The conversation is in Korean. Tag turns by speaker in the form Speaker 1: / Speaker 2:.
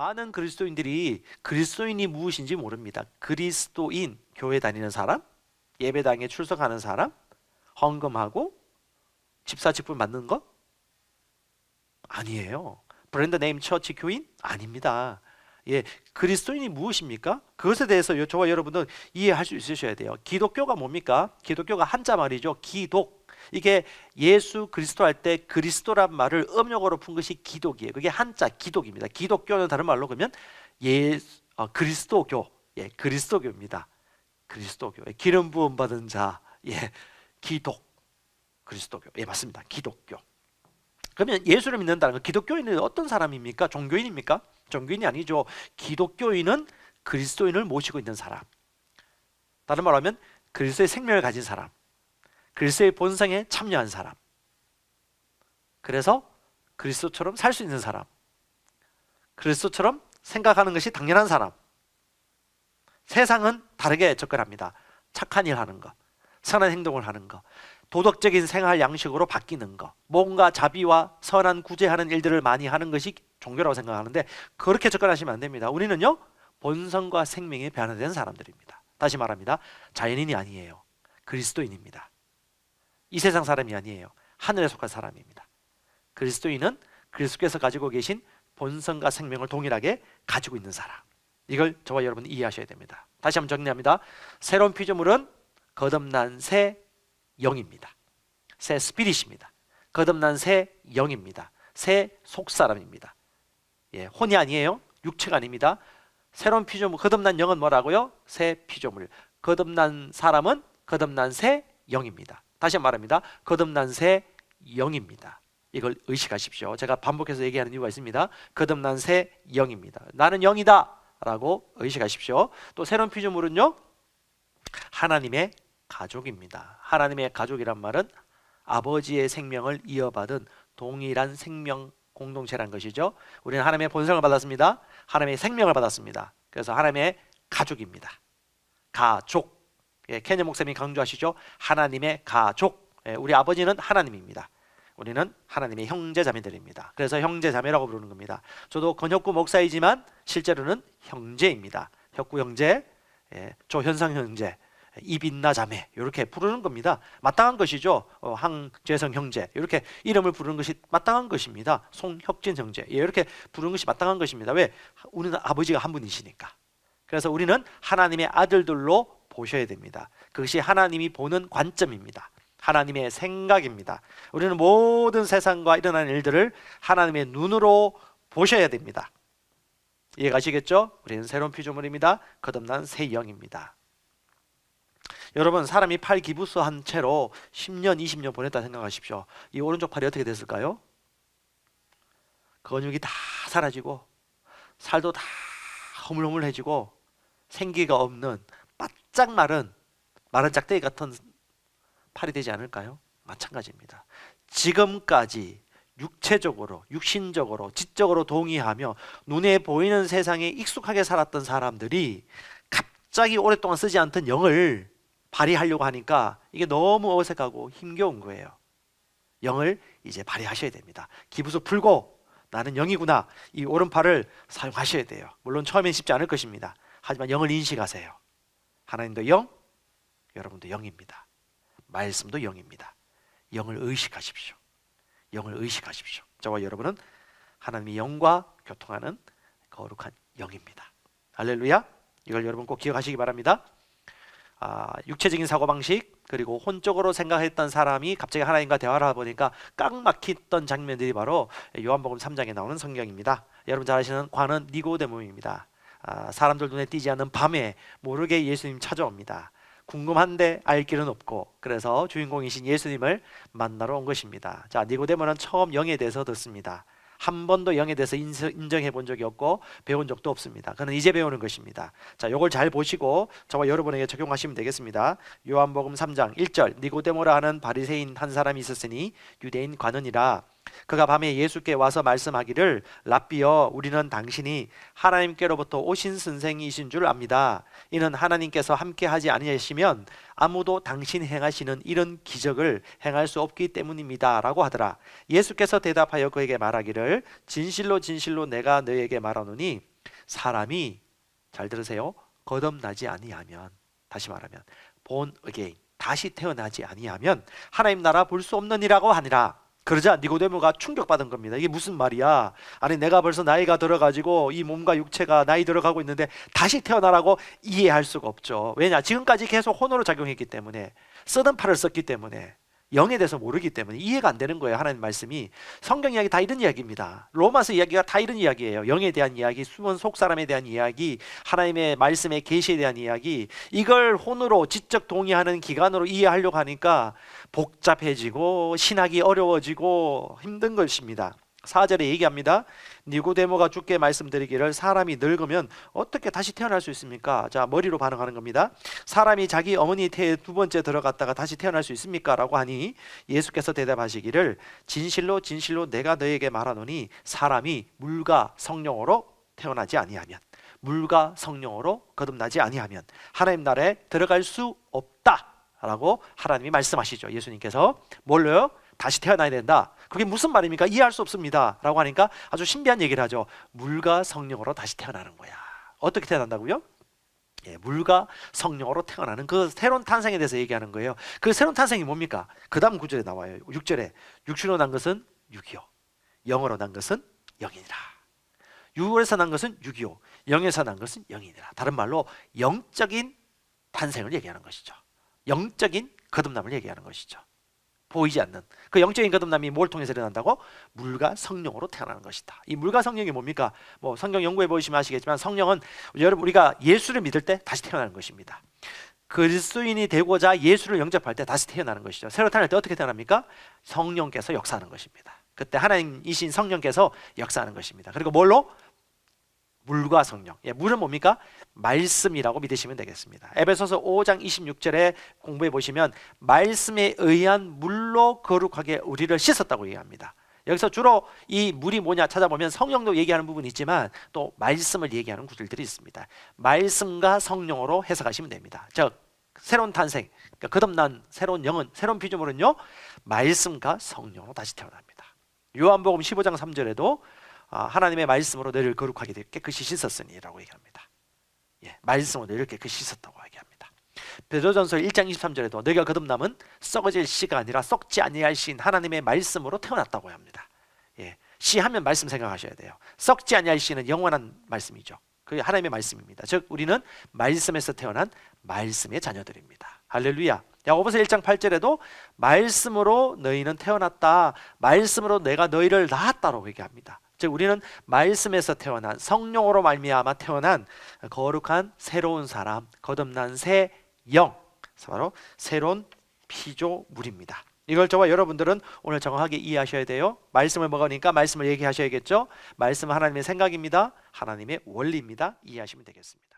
Speaker 1: 많은 그리스도인들이 그리스도인이 무엇인지 모릅니다. 그리스도인, 교회 다니는 사람, 예배당에 출석하는 사람, 헌금하고 집사 직분 받는 거? 아니에요. 브랜드 네임 처치 교인? 아닙니다. 예, 그리스도인이 무엇입니까? 그것에 대해서 저와 여러분은 이해할 수 있으셔야 돼요. 기독교가 뭡니까? 기독교가 한자 말이죠. 기독. 이게 예수 그리스도 할 때 그리스도란 말을 음력어로 푼 것이 기독이에요. 그게 한자 기독입니다. 기독교는 다른 말로 그러면 그리스도교. 예, 그리스도교입니다. 그리스도교. 예, 기름 부음 받은 자. 예, 기독. 그리스도교. 예, 맞습니다. 기독교. 그러면 예수를 믿는다는 건 기독교인은 어떤 사람입니까? 종교인입니까? 종교인이 아니죠. 기독교인은 그리스도인을 모시고 있는 사람. 다른 말로 하면 그리스도의 생명을 가진 사람. 그리스도의 본성에 참여한 사람. 그래서 그리스도처럼 살 수 있는 사람. 그리스도처럼 생각하는 것이 당연한 사람. 세상은 다르게 접근합니다. 착한 일 하는 것, 선한 행동을 하는 것, 도덕적인 생활 양식으로 바뀌는 것, 뭔가 자비와 선한 구제하는 일들을 많이 하는 것이 종교라고 생각하는데 그렇게 접근하시면 안 됩니다. 우리는요, 본성과 생명에 변화된 사람들입니다. 다시 말합니다. 자연인이 아니에요. 그리스도인입니다. 이 세상 사람이 아니에요. 하늘에 속한 사람입니다. 그리스도인은 그리스도께서 가지고 계신 본성과 생명을 동일하게 가지고 있는 사람. 이걸 저와 여러분이 이해하셔야 됩니다. 다시 한번 정리합니다. 새로운 피조물은 거듭난 새 영입니다. 새 스피릿입니다. 거듭난 새 영입니다. 새 속사람입니다. 예, 혼이 아니에요. 육체가 아닙니다. 새로운 피조물, 거듭난 영은 뭐라고요? 새 피조물. 거듭난 사람은 거듭난 새 영입니다. 다시 말합니다. 거듭난 새 영입니다. 이걸 의식하십시오. 제가 반복해서 얘기하는 이유가 있습니다. 거듭난 새 영입니다. 나는 영이다 라고 의식하십시오. 또 새로운 피조물은요, 하나님의 가족입니다. 하나님의 가족이란 말은 아버지의 생명을 이어받은 동일한 생명 공동체란 것이죠. 우리는 하나님의 본성을 받았습니다. 하나님의 생명을 받았습니다. 그래서 하나님의 가족입니다. 가족. 예, 케냐 목사님이 강조하시죠. 하나님의 가족. 예, 우리 아버지는 하나님입니다. 우리는 하나님의 형제자매들입니다. 그래서 형제자매라고 부르는 겁니다. 저도 건혁구 목사이지만 실제로는 형제입니다. 혁구 형제, 예, 조현상 형제, 이빈나 자매 이렇게 부르는 겁니다. 마땅한 것이죠. 항재성 형제 이렇게 이름을 부르는 것이 마땅한 것입니다. 송혁진 형제 이렇게 부르는 것이 마땅한 것입니다. 왜? 우리는 아버지가 한 분이시니까. 그래서 우리는 하나님의 아들들로 보셔야 됩니다. 그것이 하나님이 보는 관점입니다. 하나님의 생각입니다. 우리는 모든 세상과 일어나는 일들을 하나님의 눈으로 보셔야 됩니다. 이해가시겠죠? 우리는 새로운 피조물입니다. 거듭난 새 영입니다. 여러분, 사람이 팔 기부스 한 채로 10년, 20년 보냈다 생각하십시오. 이 오른쪽 팔이 어떻게 됐을까요? 근육이 다 사라지고 살도 다 허물허물해지고 생기가 없는 바짝 마른 짝대기 같은 팔이 되지 않을까요? 마찬가지입니다. 지금까지 육체적으로, 육신적으로, 지적으로 동의하며 눈에 보이는 세상에 익숙하게 살았던 사람들이 갑자기 오랫동안 쓰지 않던 영을 발휘하려고 하니까 이게 너무 어색하고 힘겨운 거예요. 영을 이제 발휘하셔야 됩니다. 기부서 풀고 나는 영이구나, 이 오른팔을 사용하셔야 돼요. 물론 처음엔 쉽지 않을 것입니다. 하지만 영을 인식하세요. 하나님도 영, 여러분도 영입니다. 말씀도 영입니다. 영을 의식하십시오. 영을 의식하십시오. 저와 여러분은 하나님의 영과 교통하는 거룩한 영입니다. 할렐루야. 이걸 여러분 꼭 기억하시기 바랍니다. 육체적인 사고방식 그리고 혼적으로 생각했던 사람이 갑자기 하나님과 대화를 하다 보니까 꽉 막혔던 장면들이 바로 요한복음 3장에 나오는 성경입니다. 여러분 잘 아시는 관은 니고데모입니다. 사람들 눈에 띄지 않는 밤에 모르게 예수님 찾아옵니다. 궁금한데 알 길은 없고, 그래서 주인공이신 예수님을 만나러 온 것입니다. 자, 니고데모는 처음 영에 대해서 듣습니다. 한 번도 영에 대해서 인정해 본 적이 없고 배운 적도 없습니다. 그는 이제 배우는 것입니다. 자, 이걸 잘 보시고 저와 여러분에게 적용하시면 되겠습니다. 요한복음 3장 1절, 니고데모라 하는 바리새인 한 사람이 있었으니 유대인 관원이라. 그가 밤에 예수께 와서 말씀하기를, 랍비여, 우리는 당신이 하나님께로부터 오신 선생이신 줄 압니다. 이는 하나님께서 함께 하지 아니하시면 아무도 당신 행하시는 이런 기적을 행할 수 없기 때문입니다 라고 하더라. 예수께서 대답하여 그에게 말하기를, 진실로 진실로 내가 너에게 말하노니 사람이 잘 들으세요. 거듭나지 아니하면, 다시 말하면 born again, 다시 태어나지 아니하면 하나님 나라 볼 수 없느니라고 하니라. 그러자 니고데모가 충격받은 겁니다. 이게 무슨 말이야? 아니 내가 벌써 나이가 들어가지고 이 몸과 육체가 나이 들어가고 있는데 다시 태어나라고 이해할 수가 없죠. 왜냐? 지금까지 계속 혼으로 작용했기 때문에, 쓰던 팔을 썼기 때문에, 영에 대해서 모르기 때문에 이해가 안 되는 거예요. 하나님 말씀이. 성경 이야기 다 이런 이야기입니다. 로마서 이야기가 다 이런 이야기예요. 영에 대한 이야기, 숨은 속사람에 대한 이야기, 하나님의 말씀의 계시에 대한 이야기. 이걸 혼으로 지적 동의하는 기간으로 이해하려고 하니까 복잡해지고 신학이 어려워지고 힘든 것입니다. 4절에 얘기합니다. 니고데모가 주께 말씀드리기를 사람이 늙으면 어떻게 다시 태어날 수 있습니까? 자, 머리로 반응하는 겁니다. 사람이 자기 어머니 태에 두 번째 들어갔다가 다시 태어날 수 있습니까? 라고 하니 예수께서 대답하시기를 진실로 진실로 내가 너에게 말하노니 사람이 물과 성령으로 태어나지 아니하면, 물과 성령으로 거듭나지 아니하면 하나님 나라에 들어갈 수 없다 라고 하나님이 말씀하시죠. 예수님께서. 뭘로요? 다시 태어나야 된다. 그게 무슨 말입니까? 이해할 수 없습니다 라고 하니까 아주 신비한 얘기를 하죠. 물과 성령으로 다시 태어나는 거야. 어떻게 태어난다고요? 예, 물과 성령으로 태어나는 그 새로운 탄생에 대해서 얘기하는 거예요. 그 새로운 탄생이 뭡니까? 그 다음 구절에 나와요. 6절에 육신으로 난 것은 육이요, 영으로 난 것은 영이니라. 육에서 난 것은 육이요, 영에서 난 것은 영이니라. 다른 말로 영적인 탄생을 얘기하는 것이죠. 영적인 거듭남을 얘기하는 것이죠. 보이지 않는 그 영적인 거듭남이 뭘 통해서 일어난다고? 물과 성령으로 태어나는 것이다. 이 물과 성령이 뭡니까? 뭐 성경 연구해 보시면 아시겠지만 성령은 여러분 우리가 예수를 믿을 때 다시 태어나는 것입니다. 그리스도인이 되고자 예수를 영접할 때 다시 태어나는 것이죠. 새로 태어날 때 어떻게 태어납니까? 성령께서 역사하는 것입니다. 그때 하나님이신 성령께서 역사하는 것입니다. 그리고 뭘로? 물과 성령. 예, 물은 뭡니까? 말씀이라고 믿으시면 되겠습니다. 에베소서 5장 26절에 공부해 보시면 말씀에 의한 물로 거룩하게 우리를 씻었다고 얘기합니다. 여기서 주로 이 물이 뭐냐 찾아보면 성령도 얘기하는 부분이 있지만 또 말씀을 얘기하는 구절들이 있습니다. 말씀과 성령으로 해석하시면 됩니다. 즉 새로운 탄생, 그러니까 거듭난 새로운 영은, 새로운 피조물은요 말씀과 성령으로 다시 태어납니다. 요한복음 15장 3절에도 하나님의 말씀으로 너희를 거룩하게 깨끗이 씻었으니 라고 얘기합니다. 예, 말씀으로 너희를 깨끗이 씻었다고 얘기합니다. 베드로전서 1장 23절에도 너희가 거듭남은 썩어질 씨가 아니라 썩지 아니할 씨인 하나님의 말씀으로 태어났다고 합니다. 예, 씨 하면 말씀 생각하셔야 돼요. 썩지 아니할 씨는 영원한 말씀이죠. 그게 하나님의 말씀입니다. 즉 우리는 말씀에서 태어난 말씀의 자녀들입니다. 할렐루야. 야고보서 1장 8절에도 말씀으로 너희는 태어났다, 말씀으로 내가 너희를 낳았다라고 얘기합니다. 즉 우리는 말씀에서 태어난, 성령으로 말미암아 태어난 거룩한 새로운 사람, 거듭난 새 영, 바로 새로운 피조물입니다. 이걸 저와 여러분들은 오늘 정확하게 이해하셔야 돼요. 말씀을 먹으니까 말씀을 얘기하셔야겠죠. 말씀은 하나님의 생각입니다. 하나님의 원리입니다. 이해하시면 되겠습니다.